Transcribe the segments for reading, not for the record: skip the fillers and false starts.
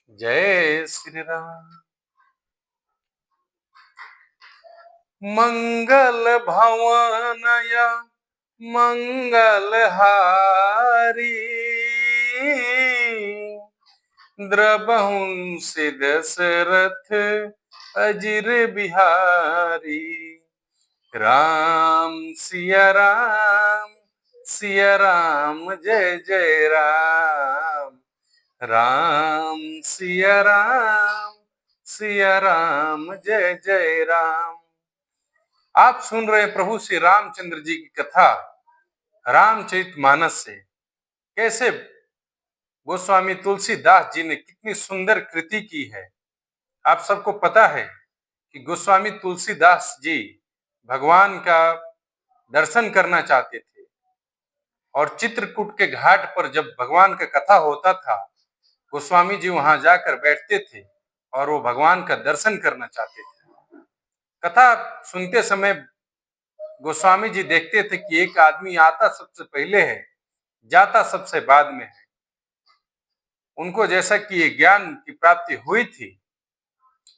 जय श्री राम। मंगल भवनया मंगलहारी द्रबहुंसि दशरथ अजिर बिहारी। राम सिया राम जय जय राम। राम सिया राम जय जय राम। आप सुन रहे प्रभु श्री रामचंद्र जी की कथा रामचरितमानस से। कैसे गोस्वामी तुलसीदास जी ने कितनी सुंदर कृति की है। आप सबको पता है कि गोस्वामी तुलसीदास जी भगवान का दर्शन करना चाहते थे और चित्रकूट के घाट पर जब भगवान का कथा होता था, गोस्वामी जी वहां जाकर बैठते थे और वो भगवान का दर्शन करना चाहते थे। कथा सुनते समय गोस्वामी जी देखते थे कि एक आदमी आता सबसे पहले है, जाता सबसे बाद में है। उनको जैसा कि ये ज्ञान की प्राप्ति हुई थी,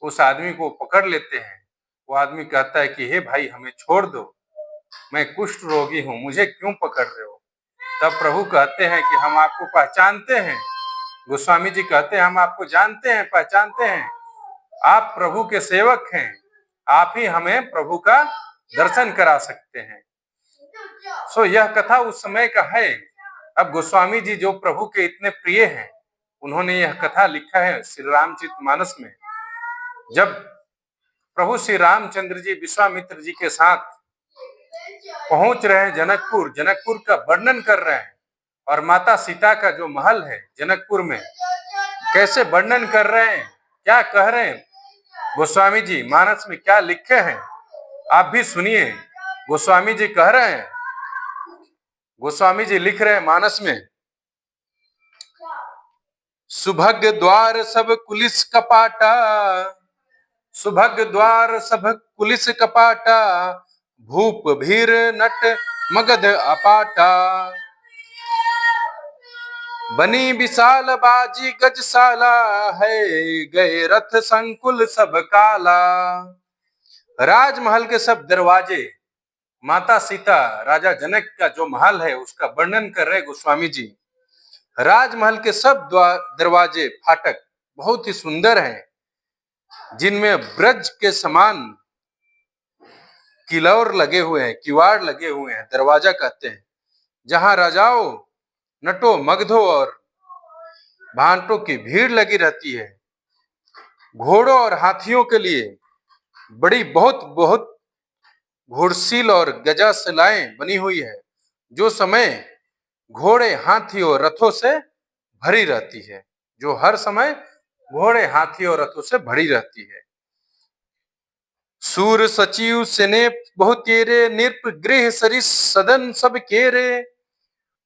उस आदमी को पकड़ लेते हैं। वो आदमी कहता है कि हे भाई, हमें छोड़ दो, मैं कुष्ठ रोगी हूं, मुझे क्यों पकड़ रहे हो। तब प्रभु कहते हैं कि हम आपको पहचानते हैं। गोस्वामी जी कहते हैं हम आपको जानते हैं, पहचानते हैं, आप प्रभु के सेवक हैं, आप ही हमें प्रभु का दर्शन करा सकते हैं। यह कथा उस समय का है। अब गोस्वामी जी जो प्रभु के इतने प्रिय हैं, उन्होंने यह कथा लिखा है श्री रामचरितमानस में। जब प्रभु श्री रामचंद्र जी विश्वामित्र जी के साथ पहुंच रहे हैं जनकपुर का वर्णन कर रहे हैं, और माता सीता का जो महल है जनकपुर में, कैसे वर्णन कर रहे हैं, क्या कह रहे हैं गोस्वामी जी मानस में क्या लिखे हैं, आप भी सुनिए। गोस्वामी जी कह रहे हैं, गोस्वामी जी लिख रहे हैं मानस में, सुभग द्वार सब कुलिस कपाटा, सुभग द्वार सब कुलिस कपाटा, भूप भीर नट मगध अपाटा, बनी विशाल बाजी गजशाला, है गए रथ संकुल सब काला। राजमहल के सब दरवाजे, माता सीता राजा जनक का जो महल है उसका वर्णन कर रहे गोस्वामी जी। राजमहल के सब दरवाजे फाटक बहुत ही सुंदर हैं, जिनमें ब्रज के समान किलौर लगे हुए हैं, किवाड़ लगे हुए हैं, दरवाजा कहते हैं, जहां राजाओं, नटों, मगधों और भांटों की भीड़ लगी रहती है। घोड़ों और हाथियों के लिए बड़ी बहुत घोड़सील और गजासलाएं बनी हुई है, जो समय घोड़े, हाथी और रथों से भरी रहती है, जो हर समय घोड़े, हाथी और रथों से भरी रहती है। सूर सचिव सेने बहुतेरे, नृप गृह सरिस सदन सब केरे,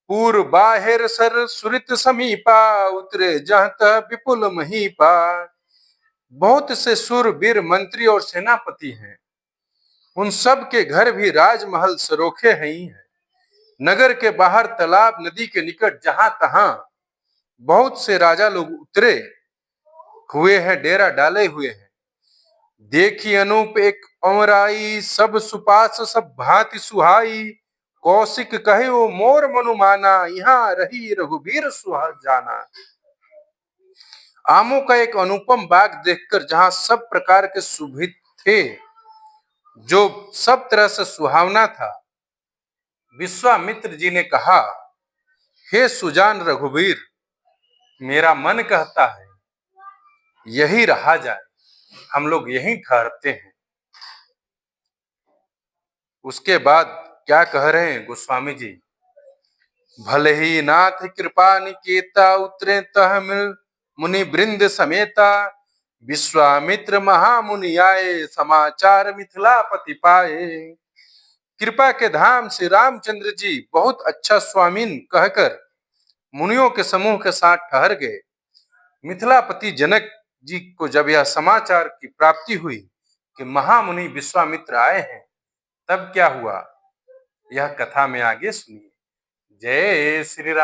पूर्व बाहिर सर सुरित समीपा, उतरे जहत विपुल महीपा। बहुत से सुर, वीर, मंत्री और सेनापति हैं, उन सब के घर भी राजमहल सरोखे हैं ही हैं। नगर के बाहर तालाब, नदी के निकट जहां तहां बहुत से राजा लोग उतरे हुए हैं, डेरा डाले हुए हैं। देखी अनूप एक अमराई, सब सुपास सब भांति सुहाई, कौशिक कहे वो मोर मनुमाना, यहाँ रही रघुबीर सुहा जाना। आमों का एक अनुपम बाग देखकर, जहां सब प्रकार के सुभित थे, जो सब तरह से सुहावना था, विश्वामित्र जी ने कहा, हे सुजान रघुवीर, मेरा मन कहता है यही रहा जाए, हम लोग यहीं ठहरते हैं। उसके बाद क्या कह रहे हैं गोस्वामी जी, भले ही नाथ कृपा निकेता, उतरे तह मुनि वृंद समेता, विश्वामित्र महामुनि आए, समाचार मिथिलापति पाए। कृपा के धाम श्री रामचंद्र जी बहुत अच्छा स्वामीन कहकर मुनियों के समूह के साथ ठहर गए। मिथिलापति जनक जी को जब यह समाचार की प्राप्ति हुई कि महामुनि विश्वामित्र आए हैं, तब क्या हुआ, यह कथा में आगे सुनिए। जय श्री राम।